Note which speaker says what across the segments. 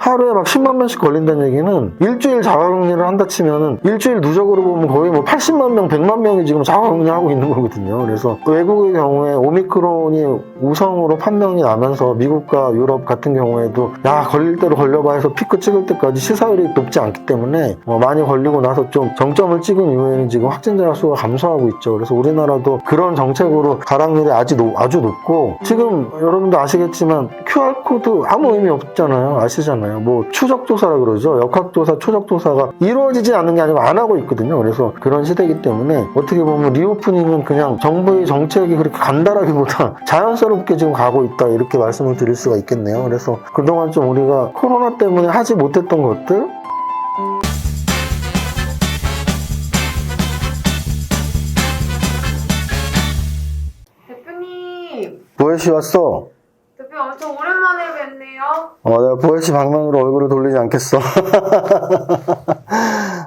Speaker 1: 하루에 막 10만 명씩 걸린다는 얘기는 일주일 자가격리를 한다 치면은 일주일 누적으로 보면 거의 뭐 80만 명, 100만 명이 지금 자가격리하고 있는 거거든요. 그래서 외국의 경우에 오미크론이 우성으로 판명이 나면서 미국과 유럽 같은 경우에도 야 걸릴 대로 걸려봐 해서 피크 찍을 때까지 시사율이 높지 않기 때문에 많이 걸리고 나서 좀 정점을 찍은 이후에는 지금 확진자 수가 감소하고 있죠. 그래서 우리나라도 그런 정책으로 가락률이 아주 높고 지금 여러분도 아시겠지만 QR코드 아무 의미 없잖아요. 아시잖아요. 뭐 추적조사라 그러죠. 역학조사, 추적조사가 이루어지지 않는 게 아니고 안 하고 있거든요. 그래서 그런 시대이기 때문에 어떻게 보면 리오프닝은 그냥 정부의 정책이 그렇게 간단하기보다 자연스럽게 지금 가고 있다 이렇게 말씀을 드릴 수가 있겠네요. 그래서 그동안 좀 우리가 코로나 때문에 하지 못했던 것들
Speaker 2: 대표님,
Speaker 1: 보혜씨 왔어?
Speaker 2: 대표 엄청 오랜만에 뵙네요.
Speaker 1: 내가 보혜씨 방면으로 얼굴을 돌리지 않겠어.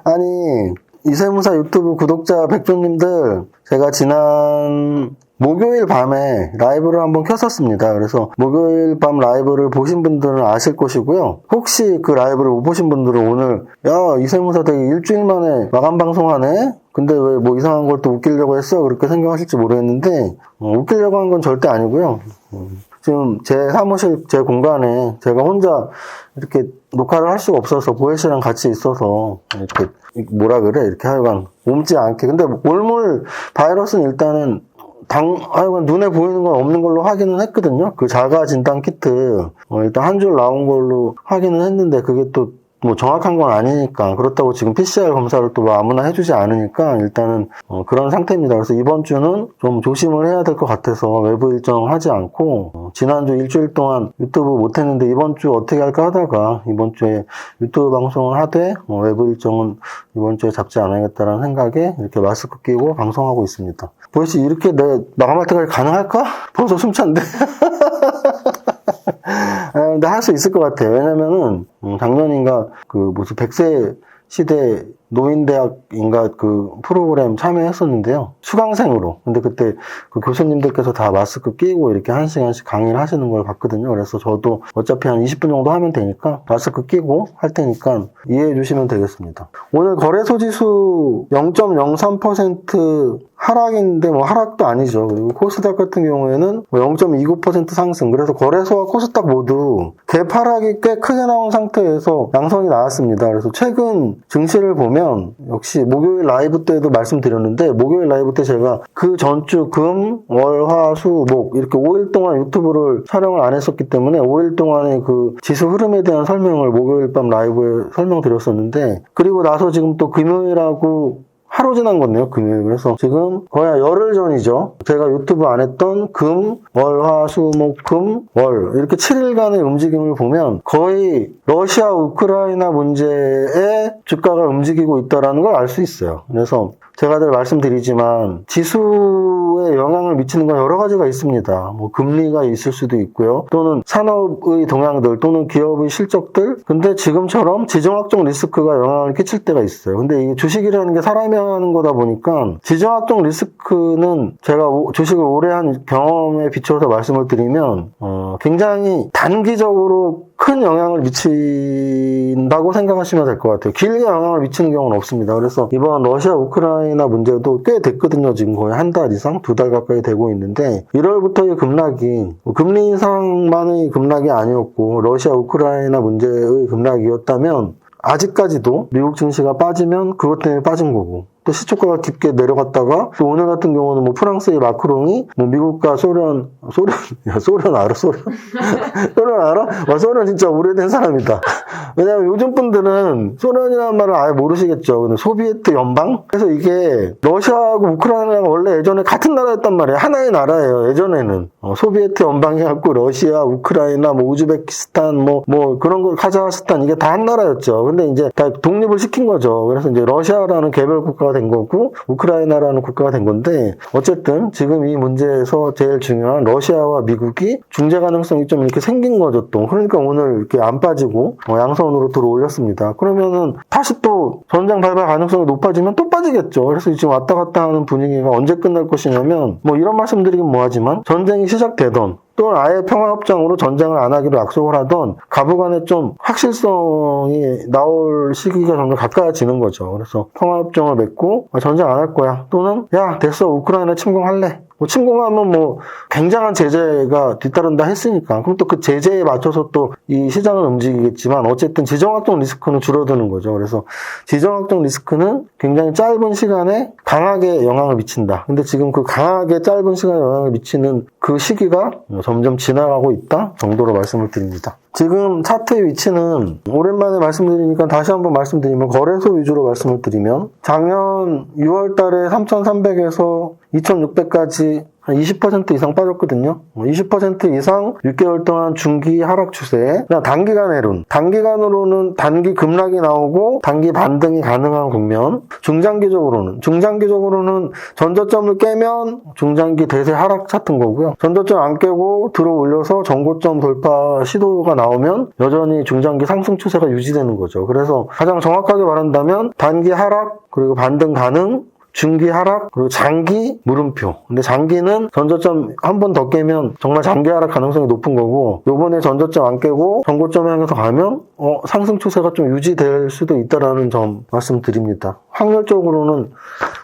Speaker 1: 아니 이세무사 유튜브 구독자 백조님들 제가 지난 목요일 밤에 라이브를 한번 켰었습니다. 그래서 목요일 밤 라이브를 보신 분들은 아실 것이고요. 혹시 그 라이브를 못 보신 분들은 오늘 야 이세무사 되게 일주일 만에 마감 방송하네? 근데 왜 뭐 이상한 걸 또 웃기려고 했어? 그렇게 생각하실지 모르겠는데 웃기려고 한 건 절대 아니고요. 지금 제 사무실 제 공간에 제가 혼자 이렇게 녹화를 할 수가 없어서 보혜씨랑 같이 있어서 이렇게 뭐라 그래 이렇게 하여간 옮지 않게. 근데 올물 바이러스는 일단은 하여간 눈에 보이는 건 없는 걸로 확인은 했거든요. 그 자가 진단 키트 일단 한 줄 나온 걸로 확인은 했는데 그게 또 뭐 정확한 건 아니니까 그렇다고 지금 PCR 검사를 또 뭐 아무나 해주지 않으니까 일단은 그런 상태입니다. 그래서 이번 주는 좀 조심을 해야 될 것 같아서 외부 일정 하지 않고 지난주 일주일 동안 유튜브 못했는데 이번 주 어떻게 할까 하다가 이번 주에 유튜브 방송을 하되 외부 일정은 이번 주에 잡지 않아야겠다라는 생각에 이렇게 마스크 끼고 방송하고 있습니다. 보이시 이렇게 내 마감할 때까지 가능할까? 벌써 숨찬데. 근데 할 수 있을 것 같아요. 왜냐면은 작년인가 그 무슨 100세 시대 노인대학인가 그 프로그램 참여했었는데요. 수강생으로. 근데 그때 그 교수님들께서 다 마스크 끼고 이렇게 1시간씩 강의를 하시는 걸 봤거든요. 그래서 저도 어차피 한 20분 정도 하면 되니까 마스크 끼고 할 테니까 이해해 주시면 되겠습니다. 오늘 거래소 지수 0.03% 하락인데 뭐 하락도 아니죠. 그리고 코스닥 같은 경우에는 0.29% 상승. 그래서 거래소와 코스닥 모두 갭 하락이 꽤 크게 나온 상태에서 양성이 나왔습니다. 그래서 최근 증시를 보면 역시 목요일 라이브 때도 말씀드렸는데 목요일 라이브 때 제가 그 전주 금, 월, 화, 수, 목 이렇게 5일 동안 유튜브를 촬영을 안 했었기 때문에 5일 동안의 그 지수 흐름에 대한 설명을 목요일 밤 라이브에 설명드렸었는데 그리고 나서 지금 또 금요일하고 하루 지난 건데요, 금요일. 그래서 지금 거의 열흘 전이죠. 제가 유튜브 안 했던 금, 월, 화, 수, 목, 금, 월 이렇게 7일간의 움직임을 보면 거의 러시아, 우크라이나 문제에 주가가 움직이고 있다는 걸 알 수 있어요. 그래서 제가 늘 말씀드리지만 지수에 영향을 미치는 건 여러 가지가 있습니다. 뭐 금리가 있을 수도 있고요. 또는 산업의 동향들 또는 기업의 실적들. 근데 지금처럼 지정학적 리스크가 영향을 끼칠 때가 있어요. 근데 이 주식이라는 게 사람이 하는 거다 보니까 지정학적 리스크는 제가 주식을 오래 한 경험에 비춰서 말씀을 드리면 굉장히 단기적으로 큰 영향을 미친다고 생각하시면 될 것 같아요. 길게 영향을 미치는 경우는 없습니다. 그래서 이번 러시아 우크라이나 문제도 꽤 됐거든요. 지금 거의 한 달 이상, 2달 가까이 되고 있는데 1월부터의 급락이 금리 인상만의 급락이 아니었고 러시아 우크라이나 문제의 급락이었다면 아직까지도 미국 증시가 빠지면 그것 때문에 빠진 거고 또 시초가가 깊게 내려갔다가 또 오늘 같은 경우는 뭐 프랑스의 마크롱이 뭐 미국과 소련 알아? 소련 알아? 소련 진짜 오래된 사람이다. 왜냐면 요즘 분들은 소련이라는 말을 아예 모르시겠죠. 근데 소비에트 연방? 그래서 이게 러시아하고 우크라이나가 원래 예전에 같은 나라였단 말이에요. 하나의 나라예요. 예전에는 소비에트 연방이 갖고 러시아, 우크라이나, 뭐 우즈베키스탄, 뭐 그런 거 카자흐스탄 이게 다 한 나라였죠. 근데 이제 다 독립을 시킨 거죠. 그래서 이제 러시아라는 개별 국가가 된 거고 우크라이나라는 국가가 된 건데 어쨌든 지금 이 문제에서 제일 중요한 러시아와 미국이 중재 가능성이 좀 이렇게 생긴 거죠. 또 그러니까 오늘 이렇게 안 빠지고 양선으로 들어올렸습니다. 그러면은 다시 또 전쟁 발발 가능성이 높아지면 또 빠지겠죠. 그래서 지금 왔다 갔다 하는 분위기가 언제 끝날 것이냐면 뭐 이런 말씀드리긴 뭐하지만 전쟁이 시작되던 또는 아예 평화협정으로 전쟁을 안 하기로 약속을 하던 가부 간에 좀 확실성이 나올 시기가 점점 가까워지는 거죠. 그래서 평화협정을 맺고 전쟁 안 할 거야. 또는 야 됐어 우크라이나 침공할래. 침공하면 굉장한 제재가 뒤따른다 했으니까 그럼 또 그 제재에 맞춰서 또 이 시장을 움직이겠지만 어쨌든 지정학적 리스크는 줄어드는 거죠. 그래서 지정학적 리스크는 굉장히 짧은 시간에 강하게 영향을 미친다. 근데 지금 그 강하게 짧은 시간에 영향을 미치는 그 시기가 점점 지나가고 있다 정도로 말씀을 드립니다. 지금 차트의 위치는 오랜만에 말씀드리니까 다시 한번 말씀드리면 거래소 위주로 말씀을 드리면 작년 6월 달에 3,300에서 2,600까지 한 20% 이상 빠졌거든요. 20% 이상 6개월 동안 중기 하락 추세. 그냥 단기간으로는 단기 급락이 나오고 단기 반등이 가능한 국면. 중장기적으로는 전저점을 깨면 중장기 대세 하락 차트인 거고요. 전저점 안 깨고 들어 올려서 전고점 돌파 시도가 나오면 여전히 중장기 상승 추세가 유지되는 거죠. 그래서 가장 정확하게 말한다면 단기 하락 그리고 반등 가능 중기 하락, 그리고 장기 물음표. 근데 장기는 전저점 한 번 더 깨면 정말 장기 하락 가능성이 높은 거고, 요번에 전저점 안 깨고 전고점 향해서 가면, 상승 추세가 좀 유지될 수도 있다라는 점 말씀드립니다. 확률적으로는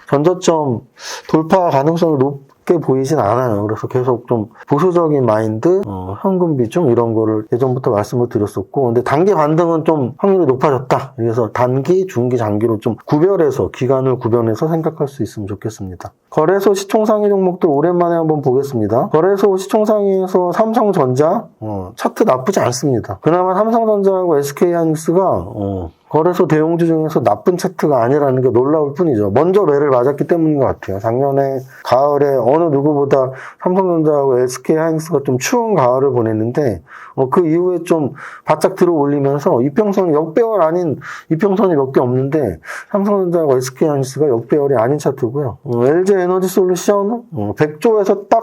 Speaker 1: 전저점 돌파 가능성이 높게 보이진 않아요. 그래서 계속 좀 보수적인 마인드, 현금 비중 이런 거를 예전부터 말씀을 드렸었고, 근데 단기 반등은 좀 확률이 높아졌다. 그래서 단기, 중기, 장기로 좀 기간을 구별해서 생각할 수 있으면 좋겠습니다. 거래소 시총상위 종목들 오랜만에 한번 보겠습니다. 거래소 시총상위에서 삼성전자, 차트 나쁘지 않습니다. 그나마 삼성전자하고 SK하이닉스가 거래소 대형주 중에서 나쁜 차트가 아니라는 게 놀라울 뿐이죠. 먼저 매를 맞았기 때문인 것 같아요. 작년에 가을에 어느 누구보다 삼성전자하고 SK하이닉스가 좀 추운 가을을 보냈는데 그 이후에 좀 바짝 들어 올리면서 이평선이 역배열 아닌 이평선이 몇 개 없는데 삼성전자하고 SK하이닉스가 역배열이 아닌 차트고요. LG에너지솔루션 100조에서 딱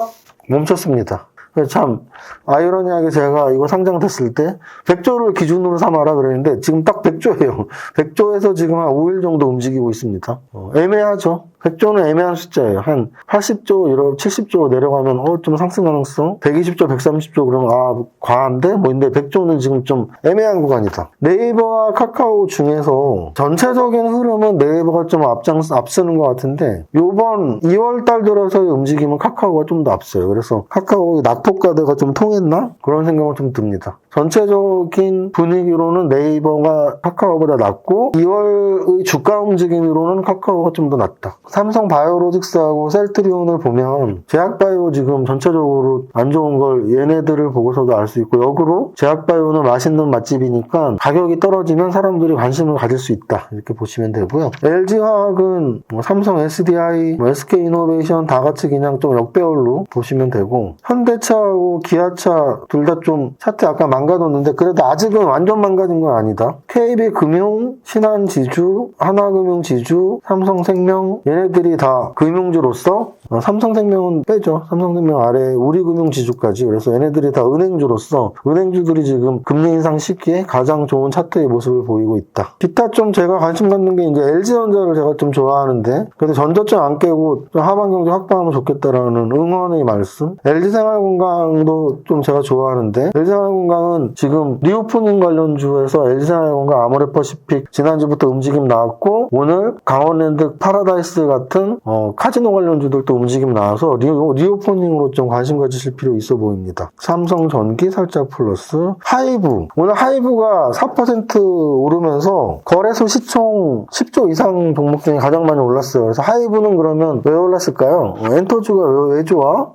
Speaker 1: 멈췄습니다. 참 아이러니하게 제가 이거 상장됐을 때 100조를 기준으로 삼아라 그랬는데 지금 딱 100조예요. 100조에서 지금 한 5일 정도 움직이고 있습니다. 애매하죠. 100조는 애매한 숫자예요. 한 80조, 70조 내려가면 좀 상승 가능성? 120조, 130조 그러면 과한데? 근데 100조는 지금 좀 애매한 구간이다. 네이버와 카카오 중에서 전체적인 흐름은 네이버가 좀 앞서는 것 같은데 요번 2월 달 들어서의 움직임은 카카오가 좀 더 앞서요. 그래서 카카오의 낙폭과대가 좀 통했나? 그런 생각은 좀 듭니다. 전체적인 분위기로는 네이버가 카카오보다 낮고 2월의 주가 움직임으로는 카카오가 좀 더 낮다. 삼성 바이오로직스하고 셀트리온을 보면 제약바이오 지금 전체적으로 안 좋은 걸 얘네들을 보고서도 알 수 있고 역으로 제약바이오는 맛있는 맛집이니까 가격이 떨어지면 사람들이 관심을 가질 수 있다. 이렇게 보시면 되고요. LG화학은 삼성 SDI, SK이노베이션 다 같이 그냥 좀 역배열로 보시면 되고 현대차하고 기아차 둘 다 좀 차트 약간 망가졌는데 그래도 아직은 완전 망가진 건 아니다. KB금융, 신한지주, 하나금융지주, 삼성생명 얘네들이 다 금융주로서 삼성생명은 빼죠. 삼성생명 아래 우리금융지주까지. 그래서 얘네들이 다 은행주로서 은행주들이 지금 금리 인상 시기에 가장 좋은 차트의 모습을 보이고 있다. 기타 좀 제가 관심 갖는 게 이제 LG전자를 제가 좀 좋아하는데 그래도 전저점 안 깨고 좀 하반경제 확보하면 좋겠다라는 응원의 말씀. LG생활건강도 좀 제가 좋아하는데 LG생활건강은 지금 리오프닝 관련주에서 LG생활건강 아모레퍼시픽 지난주부터 움직임 나왔고 오늘 강원랜드 파라다이스 같은 카지노 관련주들도 움직임 나와서 리오프닝으로 좀 관심 가지실 필요 있어 보입니다. 삼성전기 살짝 플러스 하이브 오늘 하이브가 4% 오르면서 거래소 시총 10조 이상 종목 중에 가장 많이 올랐어요. 그래서 하이브는 그러면 왜 올랐을까요? 엔터주가 왜 좋아?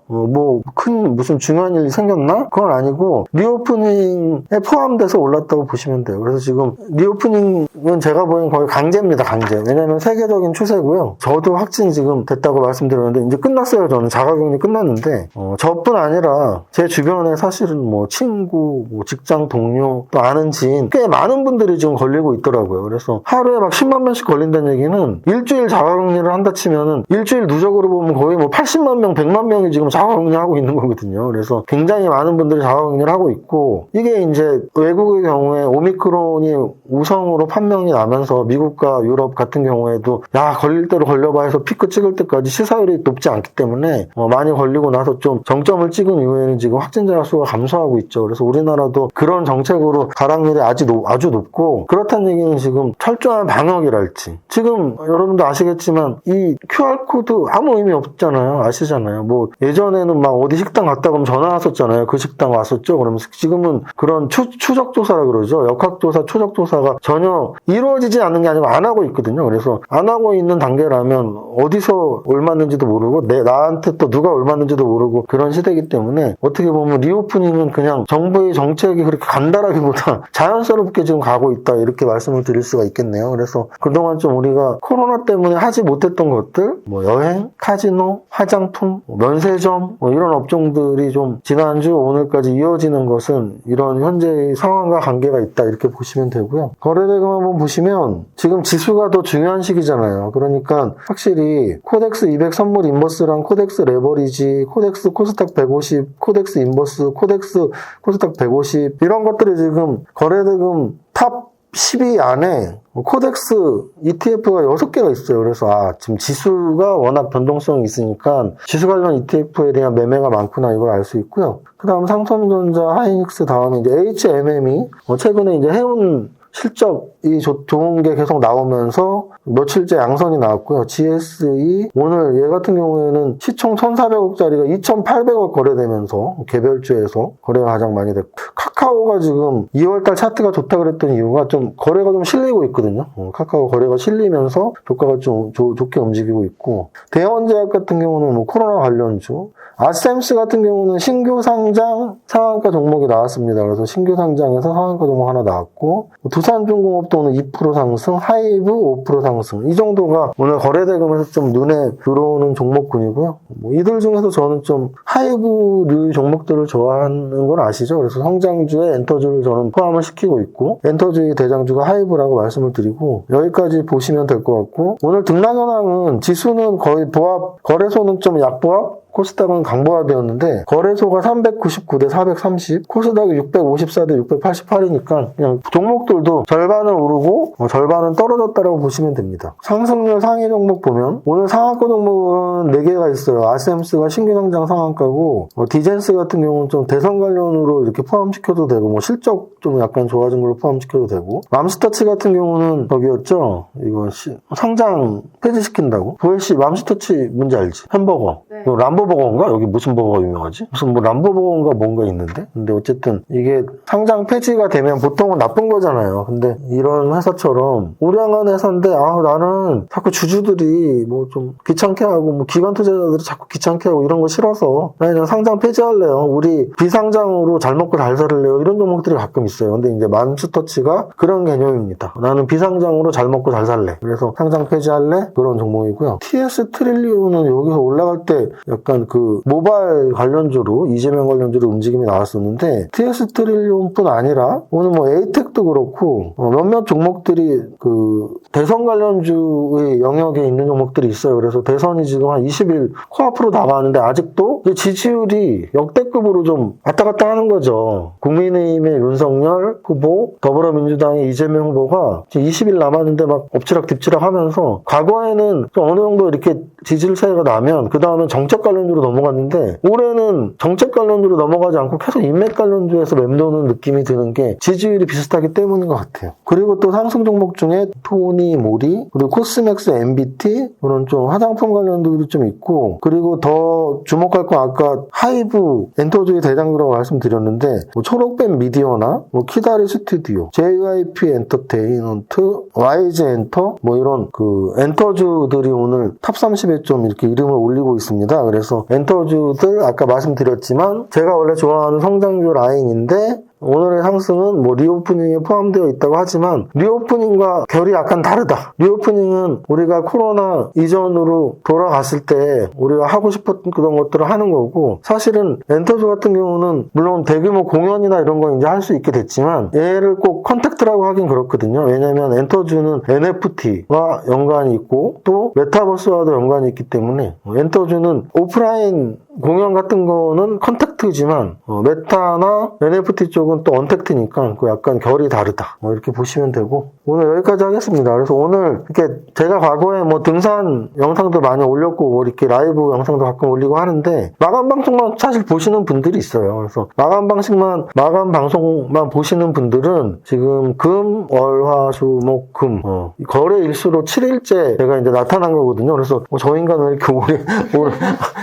Speaker 1: 큰 무슨 중요한 일이 생겼나? 그건 아니고 리오프닝에 포함돼서 올랐다고 보시면 돼요. 그래서 지금 리오프닝은 제가 보기엔 거의 강제입니다. 강제. 왜냐면 세계적인 추세고요. 저도 확진이 지금 됐다고 말씀드렸는데 이제 끝났어요. 저는 자가격리 끝났는데 저뿐 아니라 제 주변에 사실은 친구, 직장 동료, 또 아는 지인 꽤 많은 분들이 지금 걸리고 있더라고요. 그래서 하루에 막 10만 명씩 걸린다는 얘기는 일주일 자가격리를 한다 치면은 일주일 누적으로 보면 거의 80만 명, 100만 명이 지금 자가격리하고 있는 거거든요. 그래서 굉장히 많은 분들이 자가격리를 하고 있고 이게 이제 외국의 경우에 오미크론이 우성으로 판명이 나면서 미국과 유럽 같은 경우에도 야 걸릴 대로 걸려봐 해서 피크 찍을 때까지 시사율이 높지 않기 때문에 많이 걸리고 나서 좀 정점을 찍은 이후에는 지금 확진자 수가 감소하고 있죠. 그래서 우리나라도 그런 정책으로 가락률이 아주 높고, 그렇다는 얘기는 지금 철저한 방역이랄지, 지금 여러분도 아시겠지만 이 QR코드 아무 의미 없잖아요. 아시잖아요. 뭐 예전에는 막 어디 식당 갔다 오면 전화 왔었잖아요. 그 식당 왔었죠. 그러면서 지금은 그런 추적조사라 그러죠. 역학조사, 추적조사가 전혀 이루어지지 않는 게 아니고 안 하고 있거든요. 그래서 안 하고 있는 단계라면 어디서 옮았는지도 모르고 나한테 또 누가 옮았는지도 모르고 그런 시대이기 때문에, 어떻게 보면 리오프닝은 그냥 정부의 정책이 그렇게 간단하기보다 자연스럽게 지금 가고 있다, 이렇게 말씀을 드릴 수가 있겠네요. 그래서 그동안 좀 우리가 코로나 때문에 하지 못했던 것들, 뭐 여행, 카지노, 화장품, 면세점, 뭐 이런 업종들이 좀 지난주 오늘까지 이어지는 것은 이런 현재의 상황과 관계가 있다, 이렇게 보시면 되고요. 거래대금 한번 보시면 지금 지수가 더 중요한 시기잖아요. 그러니까 확실히 코덱스 200 선물 인버스랑 코덱스 레버리지, 코덱스 코스닥 150, 코덱스 인버스, 코덱스 코스닥 150 이런 것들이 지금 거래대금 탑 10위 안에 코덱스 ETF가 6개가 있어요. 그래서 지금 지수가 워낙 변동성이 있으니까 지수 관련 ETF에 대한 매매가 많구나, 이걸 알 수 있고요. 그 다음 삼성전자, 하이닉스, 다음에 이제 HMM이 최근에 이제 해운 실적이 좋은 게 계속 나오면서 며칠째 양선이 나왔고요. GSE 오늘 얘 같은 경우에는 시총 1,400억짜리가 2,800억 거래되면서 개별주에서 거래가 가장 많이 됐고, 카카오가 지금 2월달 차트가 좋다 그랬던 이유가 좀 거래가 좀 실리고 있거든요. 카카오 거래가 실리면서 주가가 좀 좋게 움직이고 있고, 대원제약 같은 경우는 뭐 코로나 관련주, 아셈스 같은 경우는 신규 상장 상한가 종목이 나왔습니다. 그래서 신규 상장에서 상한가 종목 하나 나왔고, 두산중공업도 오늘 2% 상승, 하이브 5% 상승, 이 정도가 오늘 거래대금에서 좀 눈에 들어오는 종목군이고요. 뭐 이들 중에서 저는 좀 하이브류 종목들을 좋아하는 건 아시죠? 그래서 성장주에 엔터주를 저는 포함을 시키고 있고, 엔터주의 대장주가 하이브라고 말씀을 드리고, 여기까지 보시면 될 것 같고, 오늘 등락현황은 지수는 거의 보합, 거래소는 좀 약보합, 코스닥은 강보합이었는데 거래소가 399대 430, 코스닥이 654대 688이니까 그냥 종목들도 절반은 오르고 절반은 떨어졌다고 보시면 됩니다. 상승률 상위 종목 보면 오늘 상한가 종목은 4개가 있어요. 아셈스가 신규 상장 상한가고, 디젠스 같은 경우는 좀 대선 관련으로 이렇게 포함시켜도 되고, 뭐 실적 좀 약간 좋아진 걸로 포함시켜도 되고, 맘스터치 같은 경우는 저기였죠. 이거 상장 폐지시킨다고. VC 맘스터치 뭔지 알지? 햄버거.
Speaker 2: 네.
Speaker 1: 람보버거인가? 여기 무슨 버거가 유명하지? 무슨 뭐 람보버거인가 뭔가 있는데? 근데 어쨌든 이게 상장 폐지가 되면 보통은 나쁜 거잖아요. 근데 이런 회사처럼 우량한 회사인데 나는 자꾸 주주들이 뭐 좀 귀찮게 하고, 뭐 기관 투자자들이 자꾸 귀찮게 하고 이런 거 싫어서 그냥 상장 폐지할래요. 우리 비상장으로 잘 먹고 잘 살래요. 이런 종목들이 가끔 있어요. 근데 이제 맘스터치가 그런 개념입니다. 나는 비상장으로 잘 먹고 잘 살래. 그래서 상장 폐지할래? 그런 종목이고요. TS 트릴리온은 여기서 올라갈 때 약간 그 모바일 관련주로, 이재명 관련주로 움직임이 나왔었는데, TS 트릴리온뿐 아니라 오늘 뭐 에이텍도 그렇고 몇몇 종목들이 그 대선 관련주의 영역에 있는 종목들이 있어요. 그래서 대선이 지금 한 20일 코앞으로 다가왔는데 아직도 지지율이 역대급으로 좀 왔다 갔다 하는 거죠. 국민의힘의 윤석열 후보, 더불어민주당의 이재명 후보가 20일 남았는데 막 엎치락뒤치락 하면서, 과거에는 좀 어느 정도 이렇게 지지율 차이가 나면 그 다음에 정책 관련주로 넘어갔는데, 올해는 정책 관련주로 넘어가지 않고 계속 인맥 관련주에서 맴도는 느낌이 드는 게 지지율이 비슷하기 때문인 것 같아요. 그리고 또 상승 종목 중에 토니, 모리, 그리고 코스맥스, MBT, 그런 좀 화장품 관련주도 좀 있고, 그리고 더 주목할 건 아까 하이브 엔터주의 대장주라고 말씀드렸는데, 뭐 초록뱀 미디어나 뭐 키다리 스튜디오, JYP 엔터테인먼트, YG 엔터, 뭐 이런 그 엔터주들이 오늘 탑 30에 좀 이렇게 이름을 올리고 있습니다. 그래서 엔터주들 아까 말씀드렸지만 제가 원래 좋아하는 성장주 라인인데, 오늘의 상승은 뭐 리오프닝에 포함되어 있다고 하지만 리오프닝과 결이 약간 다르다. 리오프닝은 우리가 코로나 이전으로 돌아갔을 때 우리가 하고 싶었던 그런 것들을 하는 거고, 사실은 엔터주 같은 경우는 물론 대규모 공연이나 이런 거 이제 할 수 있게 됐지만 얘를 꼭 컨택트라고 하긴 그렇거든요. 왜냐면 엔터주는 NFT와 연관이 있고 또 메타버스와도 연관이 있기 때문에, 엔터주는 오프라인 공연 같은 거는 컨택트지만 메타나 NFT 쪽은 또 언택트니까 그 약간 결이 다르다. 이렇게 보시면 되고 오늘 여기까지 하겠습니다. 그래서 오늘 이렇게 제가 과거에 뭐 등산 영상도 많이 올렸고 뭐 이렇게 라이브 영상도 가끔 올리고 하는데 마감 방송만 사실 보시는 분들이 있어요. 그래서 마감 방송만 보시는 분들은 지금 금, 월, 화, 수, 목, 금 거래 일수로 7일째 제가 이제 나타난 거거든요. 그래서 저 인간은 이렇게 오래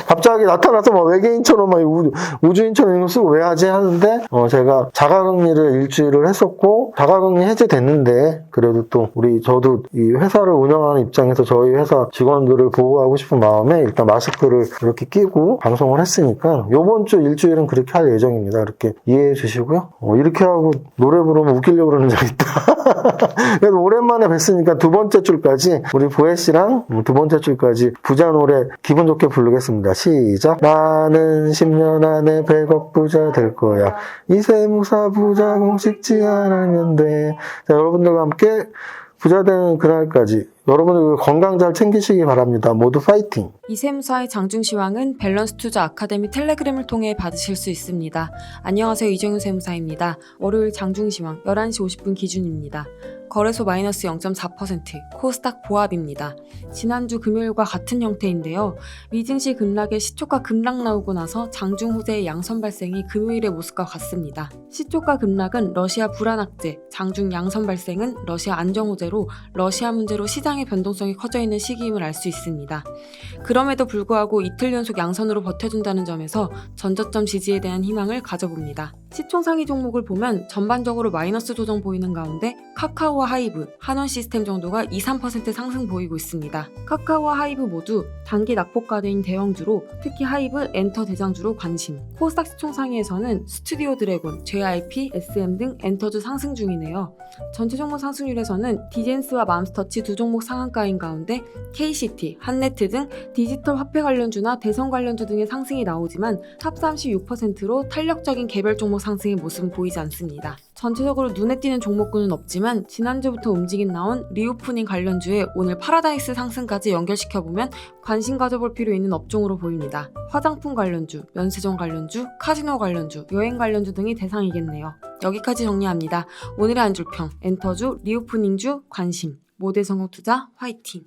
Speaker 1: 갑자기 나타나서 막 외계인처럼 막 우주인처럼 이거 쓰고 왜 하지 하는데 제가 자가격리를 일주일을 했었고 자가격리 해제됐는데 그래도 또 저도 이 회사를 운영하는 입장에서 저희 회사 직원들을 보호하고 싶은 마음에 일단 마스크를 이렇게 끼고 방송을 했으니까 요번 주 일주일은 그렇게 할 예정입니다. 이렇게 이해해 주시고요. 이렇게 하고 노래 부르면 웃기려고 그러는 적 있다. 그래도 오랜만에 뵀으니까 두 번째 줄까지 우리 보혜 씨랑 두 번째 줄까지 부자 노래 기분 좋게 부르겠습니다. 시작. 나는 10년 안에 100억 부자 될 거야. 이세무사 부자 공식지 않으면 돼. 자, 여러분들과 함께 부자 되는 그날까지 여러분들 건강 잘 챙기시기 바랍니다. 모두 파이팅!
Speaker 3: 이세무사의 장중시황은 밸런스 투자 아카데미 텔레그램을 통해 받으실 수 있습니다. 안녕하세요. 이정윤 세무사입니다. 월요일 장중시황 11시 50분 기준입니다. 거래소 마이너스 0.4%, 코스닥 보합입니다. 지난주 금요일과 같은 형태인데요. 미증시 급락에 시초가 급락 나오고 나서 장중 후세의 양선 발생이 금요일의 모습과 같습니다. 시초가 급락은 러시아 불안 악재, 장중 양선 발생은 러시아 안정 호재로 러시아 문제로 시장의 변동성이 커져 있는 시기임을 알 수 있습니다. 그럼에도 불구하고 이틀 연속 양선으로 버텨준다는 점에서 전저점 지지에 대한 희망을 가져봅니다. 시총 상위 종목을 보면 전반적으로 마이너스 조정 보이는 가운데 카카오와 하이브, 한원시스템 정도가 2-3% 상승 보이고 있습니다. 카카오와 하이브 모두 단기 낙폭가대인 대형주로 특히 하이브, 엔터 대장주로 관심. 코스닥 시총 상위에서는 스튜디오 드래곤, JYP, SM 등 엔터주 상승 중이네요. 전체 종목 상승률에서는 디젠스와 맘스터치 두 종목 상한가인 가운데 KCT, 한네트 등 디지털 화폐 관련주나 대선 관련주 등의 상승이 나오지만 탑 36%로 탄력적인 개별 종목 상승의 모습은 보이지 않습니다. 전체적으로 눈에 띄는 종목군은 없지만 지난주부터 움직임 나온 리오프닝 관련주에 오늘 파라다이스 상승까지 연결시켜보면 관심 가져볼 필요 있는 업종으로 보입니다. 화장품 관련주, 면세점 관련주, 카지노 관련주, 여행 관련주 등이 대상이겠네요. 여기까지 정리합니다. 오늘의 한 줄평, 엔터주, 리오프닝주, 관심, 모델 성공투자 화이팅!